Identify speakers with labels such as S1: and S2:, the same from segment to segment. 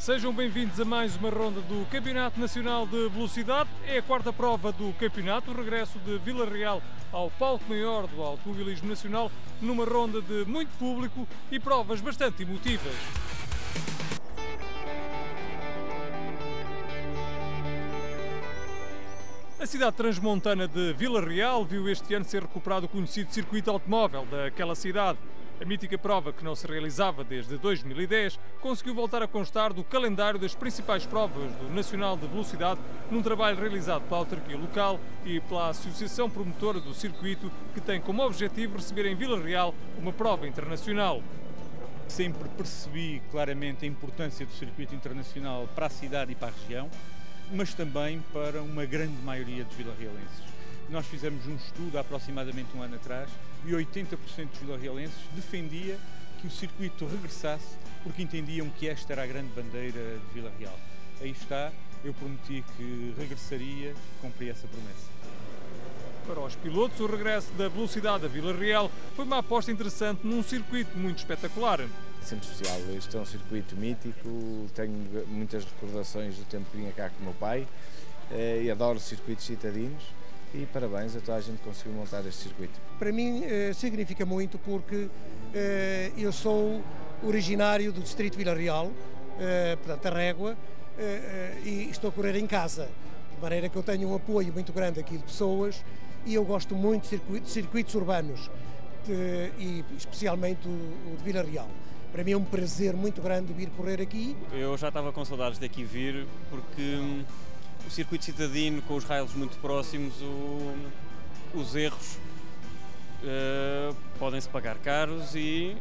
S1: Sejam bem-vindos a mais uma ronda do Campeonato Nacional de Velocidade. É a quarta prova do campeonato, o regresso de Vila Real ao palco maior do automobilismo nacional, numa ronda de muito público e provas bastante emotivas. A cidade transmontana de Vila Real viu este ano ser recuperado o conhecido circuito automóvel daquela cidade. A mítica prova, que não se realizava desde 2010, conseguiu voltar a constar do calendário das principais provas do Nacional de Velocidade, num trabalho realizado pela autarquia local e pela Associação Promotora do Circuito, que tem como objetivo receber em Vila Real uma prova internacional.
S2: Sempre percebi claramente a importância do circuito internacional para a cidade e para a região, mas também para uma grande maioria dos vilarrealenses. Nós fizemos um estudo há aproximadamente um ano atrás e 80% dos vilarrealenses defendia que o circuito regressasse porque entendiam que esta era a grande bandeira de Vila Real. Aí está, eu prometi que regressaria, cumpri essa promessa.
S1: Para os pilotos, o regresso da velocidade a Vila Real foi uma aposta interessante num circuito muito espetacular.
S3: Sempre especial, este é um circuito mítico, tenho muitas recordações do tempo que vinha cá com o meu pai e adoro circuitos citadinos. E parabéns a toda a gente que conseguiu montar este circuito.
S4: Para mim significa muito porque eu sou originário do distrito de Vila Real, portanto a Régua, e estou a correr em casa, de maneira que eu tenho um apoio muito grande aqui de pessoas e eu gosto muito de circuitos urbanos, e especialmente o de Vila Real. Para mim é um prazer muito grande vir correr aqui.
S5: Eu já estava com saudades de aqui vir porque o circuito citadino, com os raios muito próximos, os erros podem-se pagar caros e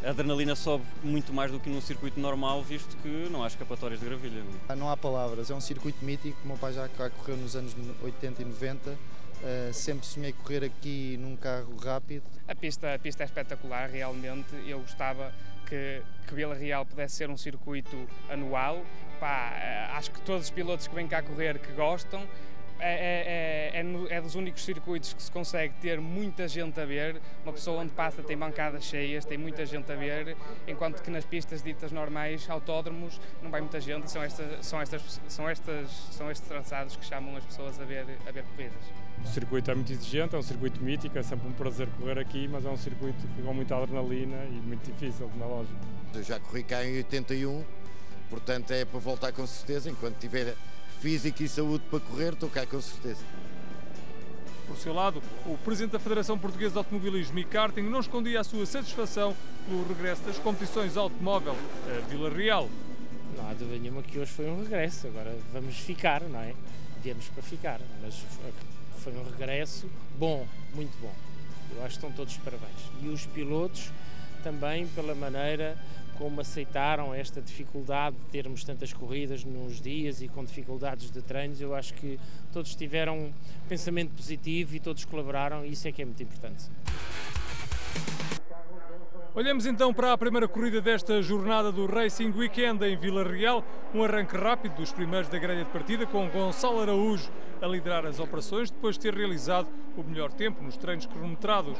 S5: a adrenalina sobe muito mais do que num circuito normal, visto que não há escapatórias de gravilha.
S6: Não há palavras, é um circuito mítico, o meu pai já correu nos anos 80 e 90, sempre sonhei correr aqui num carro rápido.
S7: A pista é espetacular, realmente. Eu gostava que Vila Real pudesse ser um circuito anual. Acho que todos os pilotos que vêm cá correr que gostam, é dos únicos circuitos que se consegue ter muita gente a ver. Uma pessoa onde passa tem bancadas cheias, tem muita gente a ver, enquanto que nas pistas ditas normais, autódromos, não vai muita gente. São estes traçados que chamam as pessoas a ver corridas.
S8: O circuito é muito exigente, é um circuito mítico, é sempre um prazer correr aqui, mas é um circuito com muita adrenalina e muito difícil, como é lógico.
S9: Eu já corri cá em 81, portanto é para voltar com certeza. Enquanto tiver físico e saúde para correr, estou cá com certeza.
S1: Por seu lado, o presidente da Federação Portuguesa de Automobilismo e Karting não escondia a sua satisfação pelo regresso das competições automóvel a Vila Real.
S10: Não há dúvida nenhuma que hoje foi um regresso, agora vamos ficar, não é? Viemos para ficar, mas foi um regresso bom, muito bom. Eu acho que estão todos de parabéns. E os pilotos também pela maneira como aceitaram esta dificuldade de termos tantas corridas nos dias e com dificuldades de treinos. Eu acho que todos tiveram um pensamento positivo e todos colaboraram, e isso é que é muito importante.
S1: Olhamos então para a primeira corrida desta jornada do Racing Weekend em Vila Real. Um arranque rápido dos primeiros da grelha de partida, com Gonçalo Araújo a liderar as operações, depois de ter realizado o melhor tempo nos treinos cronometrados.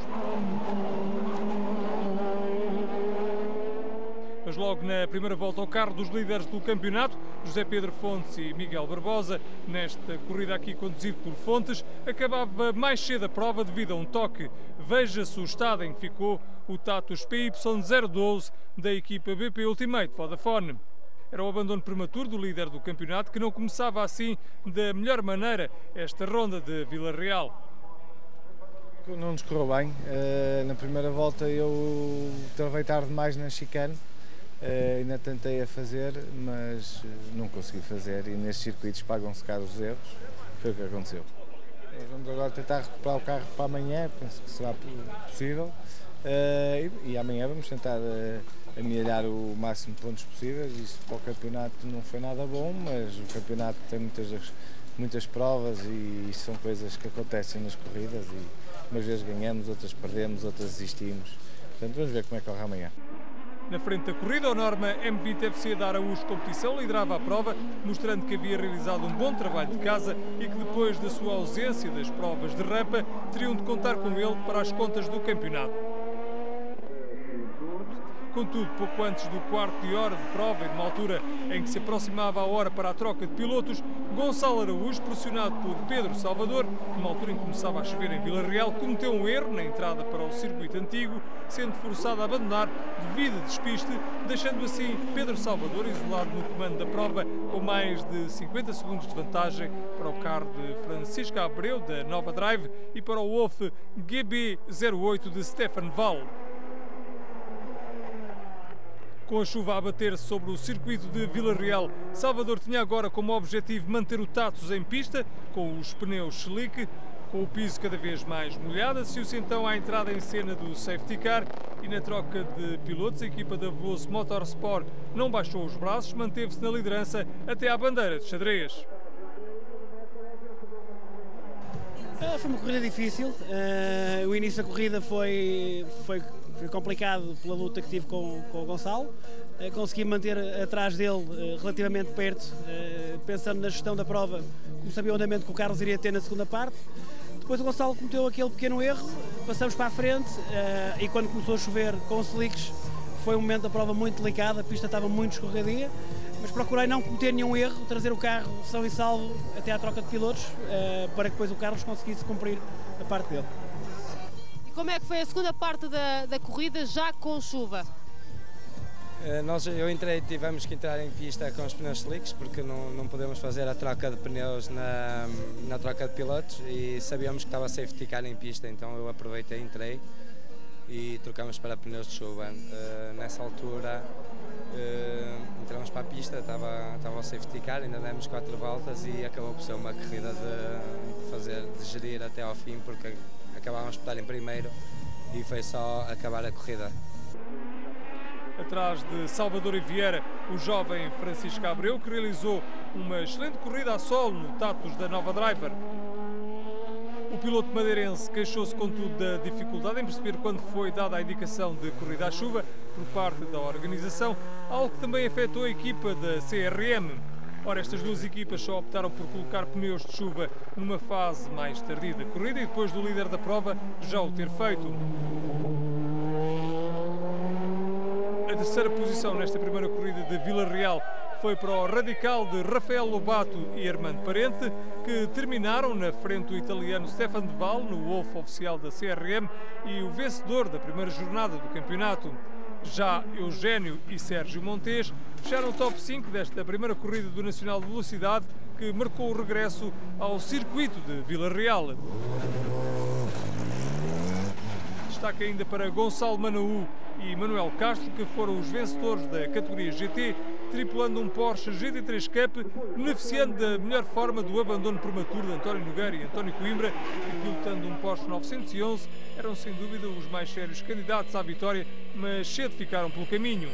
S1: Mas logo na primeira volta ao carro dos líderes do campeonato, José Pedro Fontes e Miguel Barbosa, nesta corrida aqui conduzida por Fontes, acabava mais cedo a prova devido a um toque. Veja-se o estado em que ficou o Tatus PY012 da equipa BP Ultimate Vodafone. Era o abandono prematuro do líder do campeonato, que não começava assim da melhor maneira esta ronda de Vila Real.
S3: Não nos correu bem. Na primeira volta eu travei tarde demais na chicane. Ainda tentei a fazer, mas não consegui fazer, e nestes circuitos pagam-se caros os erros. Foi o que aconteceu. Nós vamos agora tentar recuperar o carro para amanhã, penso que será possível, e amanhã vamos tentar amealhar o máximo de pontos possíveis. Isso para o campeonato não foi nada bom, mas o campeonato tem muitas provas e isso são coisas que acontecem nas corridas, e umas vezes ganhamos, outras perdemos, outras desistimos. Portanto, vamos ver como é que corre amanhã.
S1: Na frente da corrida, o Norma M20 FC da Araújo Competição liderava a prova, mostrando que havia realizado um bom trabalho de casa e que depois da sua ausência das provas de rampa, teriam de contar com ele para as contas do campeonato. Contudo, pouco antes do quarto de hora de prova e numa altura em que se aproximava a hora para a troca de pilotos, Gonçalo Araújo, pressionado por Pedro Salvador, numa altura em que começava a chover em Vila Real, cometeu um erro na entrada para o circuito antigo, sendo forçado a abandonar devido a despiste, deixando assim Pedro Salvador isolado no comando da prova, com mais de 50 segundos de vantagem para o carro de Francisco Abreu, da Nova Drive, e para o Wolf GB08 de Stefan Wall. Com a chuva a bater sobre o circuito de Vila Real, Salvador tinha agora como objetivo manter o Tatos em pista, com os pneus slick, com o piso cada vez mais molhado. Assistiu-se então à entrada em cena do safety car e na troca de pilotos a equipa da Veloso Motorsport não baixou os braços, manteve-se na liderança até à bandeira de xadrez.
S11: Foi uma corrida difícil, o início da corrida foi complicado pela luta que tive com o Gonçalo. Consegui manter atrás dele relativamente perto, pensando na gestão da prova, como sabia o andamento que o Carlos iria ter na segunda parte. Depois o Gonçalo cometeu aquele pequeno erro, passamos para a frente e quando começou a chover com slicks foi um momento da prova muito delicado, a pista estava muito escorregadia, mas procurei não cometer nenhum erro, trazer o carro são e salvo até à troca de pilotos, para que depois o Carlos conseguisse cumprir a parte dele.
S12: E como é que foi a segunda parte da corrida, já com chuva?
S13: Eu entrei, tivemos que entrar em pista com os pneus slicks, porque não podemos fazer a troca de pneus na troca de pilotos e sabíamos que estava safety car em pista, então eu aproveitei, entrei e trocamos para pneus de chuva. Nessa altura entramos para a pista, estava o safety car, ainda demos 4 voltas e acabou por ser uma corrida de gerir até ao fim, porque acabámos por estar em primeiro e foi só acabar a corrida.
S1: Atrás de Salvador e Vieira, o jovem Francisco Abreu, que realizou uma excelente corrida a solo no Tatos da Nova Driver. O piloto madeirense queixou-se, contudo, da dificuldade em perceber quando foi dada a indicação de corrida à chuva por parte da organização, algo que também afetou a equipa da CRM. Ora, estas duas equipas só optaram por colocar pneus de chuva numa fase mais tardia da corrida e depois do líder da prova já o ter feito. A terceira posição nesta primeira corrida de Vila Real foi para o radical de Rafael Lobato e Armando Parente, que terminaram na frente do italiano Stefan de Wall no Wolf oficial da CRM e o vencedor da primeira jornada do campeonato. Já Eugénio e Sérgio Montes fecharam o top 5 desta primeira corrida do Nacional de Velocidade, que marcou o regresso ao circuito de Vila Real. Destaque ainda para Gonçalo Manaú e Manuel Castro, que foram os vencedores da categoria GT, tripulando um Porsche GT3 Cup, beneficiando da melhor forma do abandono prematuro de António Nogueira e António Coimbra, e pilotando um Porsche 911, eram sem dúvida os mais sérios candidatos à vitória, mas cedo ficaram pelo caminho.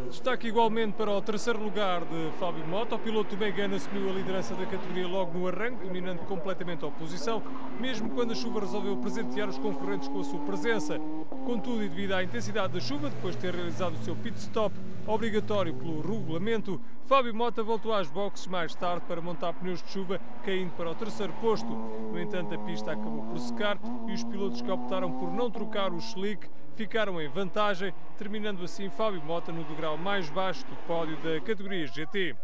S1: Destaque igualmente para o terceiro lugar de Fábio Mota. O piloto do Megane assumiu a liderança da categoria logo no arranque, dominando completamente a oposição, mesmo quando a chuva resolveu presentear os concorrentes com a sua presença. Contudo, e devido à intensidade da chuva, depois de ter realizado o seu pit stop obrigatório pelo regulamento, Fábio Mota voltou às boxes mais tarde para montar pneus de chuva, caindo para o terceiro posto. No entanto, a pista acabou por secar e os pilotos que optaram por não trocar o slick ficaram em vantagem, terminando assim Fábio Mota no degrau mais baixo do pódio da categoria GT.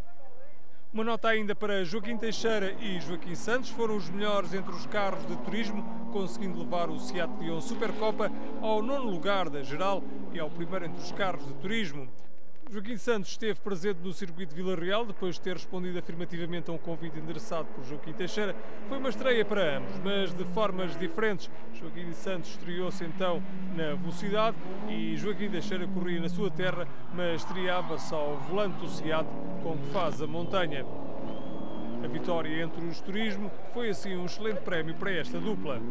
S1: Uma nota ainda para Joaquim Teixeira e Joaquim Santos, foram os melhores entre os carros de turismo, conseguindo levar o Seat Leon Supercopa ao 9º lugar da geral e ao primeiro entre os carros de turismo. Joaquim Santos esteve presente no circuito de Vila Real, depois de ter respondido afirmativamente a um convite endereçado por Joaquim Teixeira. Foi uma estreia para ambos, mas de formas diferentes. Joaquim Santos estreou-se então na velocidade e Joaquim Teixeira corria na sua terra, mas estreava-se ao volante do Seat com que faz a montanha. A vitória entre os turismo foi assim um excelente prémio para esta dupla.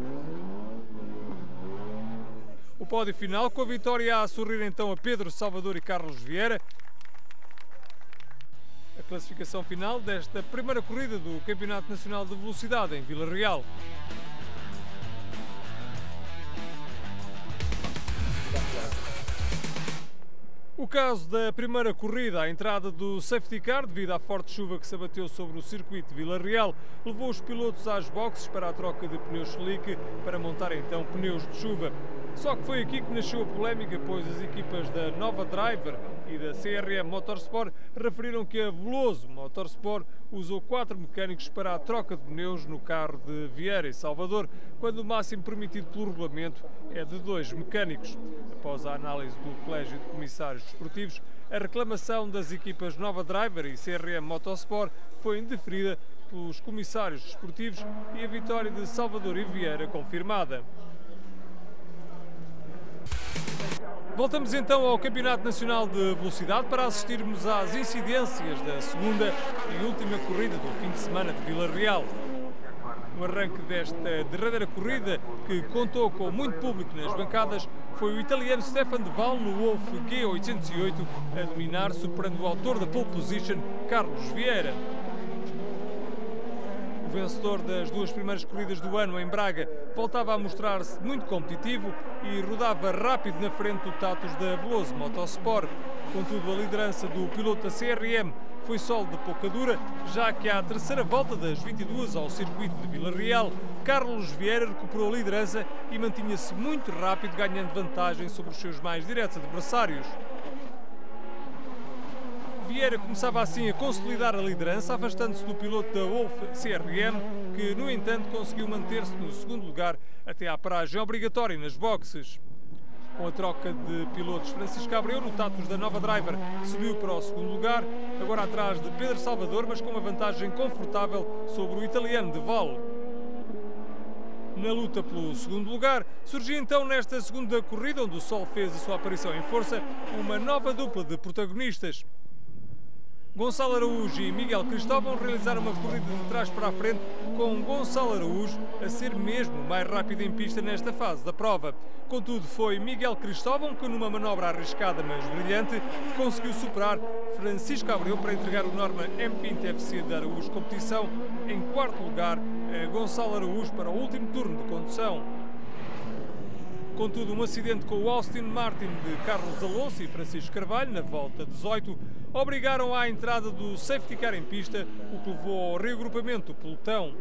S1: O pódio final, com a vitória a sorrir então a Pedro Salvador e Carlos Vieira. A classificação final desta primeira corrida do Campeonato Nacional de Velocidade em Vila Real. O caso da primeira corrida, a entrada do safety car, devido à forte chuva que se abateu sobre o circuito de Vila Real, levou os pilotos às boxes para a troca de pneus slick para montar então pneus de chuva. Só que foi aqui que nasceu a polémica, pois as equipas da Nova Driver e da CRM Motorsport referiram que a Veloso Motorsport usou 4 mecânicos para a troca de pneus no carro de Vieira e Salvador, quando o máximo permitido pelo regulamento é de 2 mecânicos. Após a análise do Colégio de Comissários Desportivos, a reclamação das equipas Nova Driver e CRM Motorsport foi indeferida pelos comissários desportivos e a vitória de Salvador e Vieira confirmada. Voltamos então ao Campeonato Nacional de Velocidade para assistirmos às incidências da segunda e última corrida do fim de semana de Vila Real. No arranque desta derradeira corrida, que contou com muito público nas bancadas, foi o italiano Stefan De Val no Wolf G808 a dominar, superando o autor da pole position, Carlos Vieira. O vencedor das 2 primeiras corridas do ano em Braga voltava a mostrar-se muito competitivo e rodava rápido na frente do Tatus da Veloso Motorsport. Contudo, a liderança do piloto da CRM foi solo de pouca dura, já que à terceira volta das 22 ao circuito de Vila Real, Carlos Vieira recuperou a liderança e mantinha-se muito rápido, ganhando vantagem sobre os seus mais diretos adversários. Vieira começava assim a consolidar a liderança, afastando-se do piloto da Wolf CRM, que, no entanto, conseguiu manter-se no segundo lugar até à paragem obrigatória nas boxes. Com a troca de pilotos, Francisco Abreu, no Tatus da Nova Driver, subiu para o segundo lugar, agora atrás de Pedro Salvador, mas com uma vantagem confortável sobre o italiano De Val. Na luta pelo segundo lugar, surgiu então nesta segunda corrida, onde o Sol fez a sua aparição em força, uma nova dupla de protagonistas. Gonçalo Araújo e Miguel Cristóvão realizaram uma corrida de trás para a frente, com Gonçalo Araújo a ser mesmo o mais rápido em pista nesta fase da prova. Contudo, foi Miguel Cristóvão que, numa manobra arriscada mas brilhante, conseguiu superar Francisco Abreu para entregar o Norma M20 FC de Araújo Competição em quarto lugar a Gonçalo Araújo para o último turno de condução. Contudo, um acidente com o Austin Martin de Carlos Alonso e Francisco Carvalho, na volta 18, obrigaram à entrada do safety car em pista, o que levou ao reagrupamento do pelotão.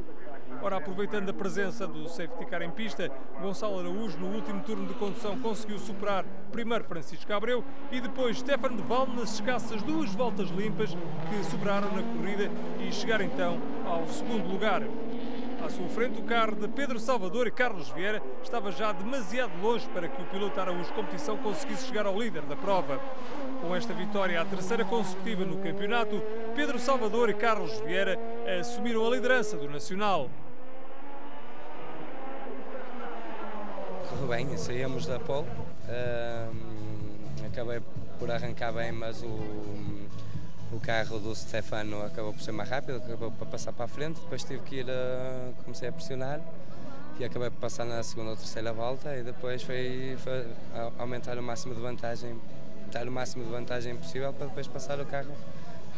S1: Ora, aproveitando a presença do safety car em pista, Gonçalo Araújo, no último turno de condução, conseguiu superar primeiro Francisco Abreu e depois Stefan De Val nas escassas 2 voltas limpas que sobraram na corrida e chegar então ao segundo lugar. À sua frente, o carro de Pedro Salvador e Carlos Vieira estava já demasiado longe para que o piloto Araújo Competição conseguisse chegar ao líder da prova. Com esta vitória, a terceira consecutiva no campeonato, Pedro Salvador e Carlos Vieira assumiram a liderança do Nacional.
S13: Correu bem, saímos da pole, acabei por arrancar bem, mas o carro do Stefano acabou por ser mais rápido, acabou por passar para a frente, depois tive que ir, comecei a pressionar e acabei por passar na segunda ou terceira volta e depois foi aumentar o máximo de vantagem, dar o máximo de vantagem possível para depois passar o carro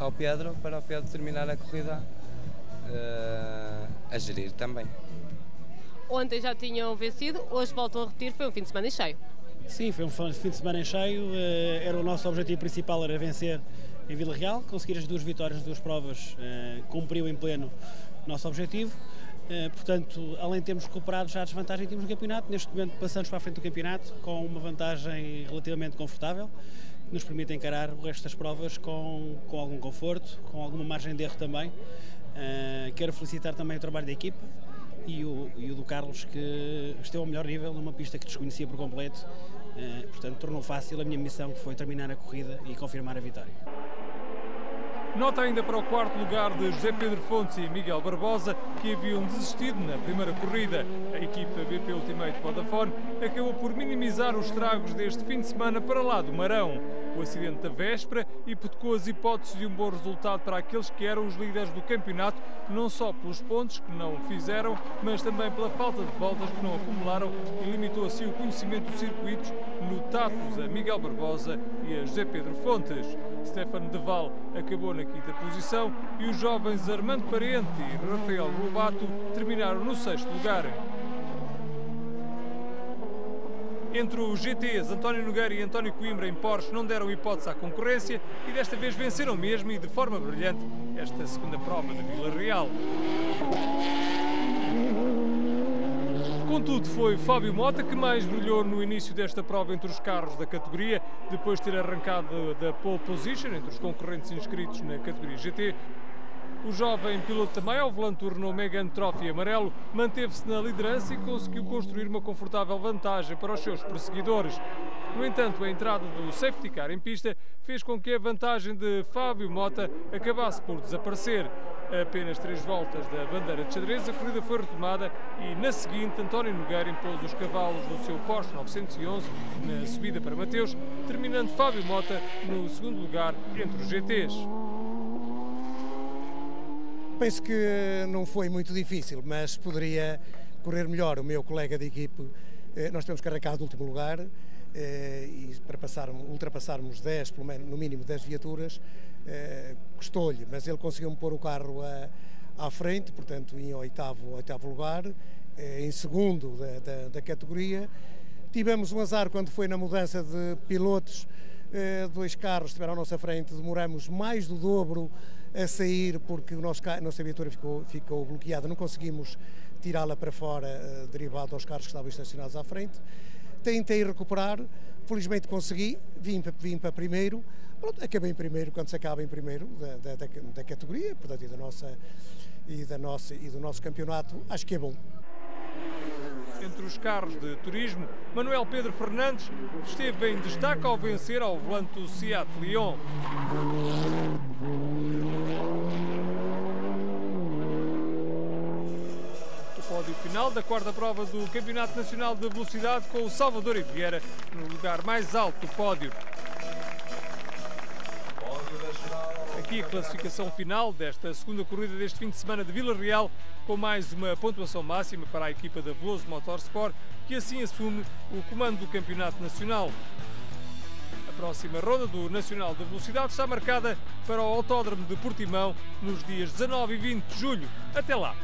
S13: ao Pedro, para o Pedro terminar a corrida a gerir também.
S12: Ontem já tinham vencido, hoje voltam a repetir, foi um fim de semana em cheio.
S11: Sim, foi um fim de semana em cheio, era o nosso objetivo principal, era vencer em Vila Real, conseguir as 2 vitórias nas 2 provas, cumpriu em pleno o nosso objetivo, portanto, além de termos recuperado já a desvantagem que tínhamos no campeonato, neste momento passamos para a frente do campeonato com uma vantagem relativamente confortável, que nos permite encarar o resto das provas com algum conforto, com alguma margem de erro também. Quero felicitar também o trabalho da equipa e o do Carlos, que esteve ao melhor nível numa pista que desconhecia por completo, portanto tornou fácil a minha missão, que foi terminar a corrida e confirmar a vitória.
S1: Nota ainda para o quarto lugar de José Pedro Fontes e Miguel Barbosa, que haviam desistido na primeira corrida. A equipa BP Ultimate Vodafone acabou por minimizar os estragos deste fim de semana para lá do Marão. O acidente da véspera hipotecou as hipóteses de um bom resultado para aqueles que eram os líderes do campeonato, não só pelos pontos que não fizeram, mas também pela falta de voltas que não acumularam, e limitou assim o conhecimento dos circuitos no Tatus a Miguel Barbosa e a José Pedro Fontes. Stefan De Val acabou na 5ª posição e os jovens Armando Parente e Rafael Lobato terminaram no 6º lugar. Entre os GTs, António Nogueira e António Coimbra em Porsche não deram hipótese à concorrência e desta vez venceram mesmo e de forma brilhante esta segunda prova de Vila Real. Contudo, foi Fábio Mota que mais brilhou no início desta prova entre os carros da categoria, depois de ter arrancado da pole position entre os concorrentes inscritos na categoria GT. O jovem piloto também ao volante do Renault Megane Trophy amarelo manteve-se na liderança e conseguiu construir uma confortável vantagem para os seus perseguidores. No entanto, a entrada do safety car em pista fez com que a vantagem de Fábio Mota acabasse por desaparecer. A apenas 3 voltas da bandeira de xadrez, a corrida foi retomada e, na seguinte, António Nogueira impôs os cavalos do seu Porsche 911 na subida para Mateus, terminando Fábio Mota no segundo lugar entre os GTs.
S4: Penso que não foi muito difícil, mas poderia correr melhor. O meu colega de equipe, nós temos que arrancar do último lugar e para ultrapassarmos 10, pelo menos, no mínimo 10 viaturas, custou-lhe, mas ele conseguiu-me pôr o carro à frente, portanto em oitavo lugar, em segundo da categoria. Tivemos um azar quando foi na mudança de pilotos, 2 carros estiveram à nossa frente, demoramos mais do dobro a sair porque a nossa viatura ficou bloqueada, não conseguimos tirá-la para fora derivado aos carros que estavam estacionados à frente. Tentei recuperar, felizmente consegui, vim para primeiro, pronto, acabei em primeiro quando se acaba em primeiro da categoria, portanto, e do nosso campeonato, acho que é bom.
S1: Entre os carros de turismo, Manuel Pedro Fernandes esteve em destaque ao vencer ao volante do Seat Leon. O pódio final da 4ª prova do Campeonato Nacional de Velocidade com o Salvador e Vieira no lugar mais alto do pódio. Aqui a classificação final desta segunda corrida deste fim de semana de Vila Real, com mais uma pontuação máxima para a equipa da Veloso Motorsport, que assim assume o comando do Campeonato Nacional. A próxima ronda do Nacional de Velocidade está marcada para o Autódromo de Portimão nos dias 19 e 20 de julho. Até lá!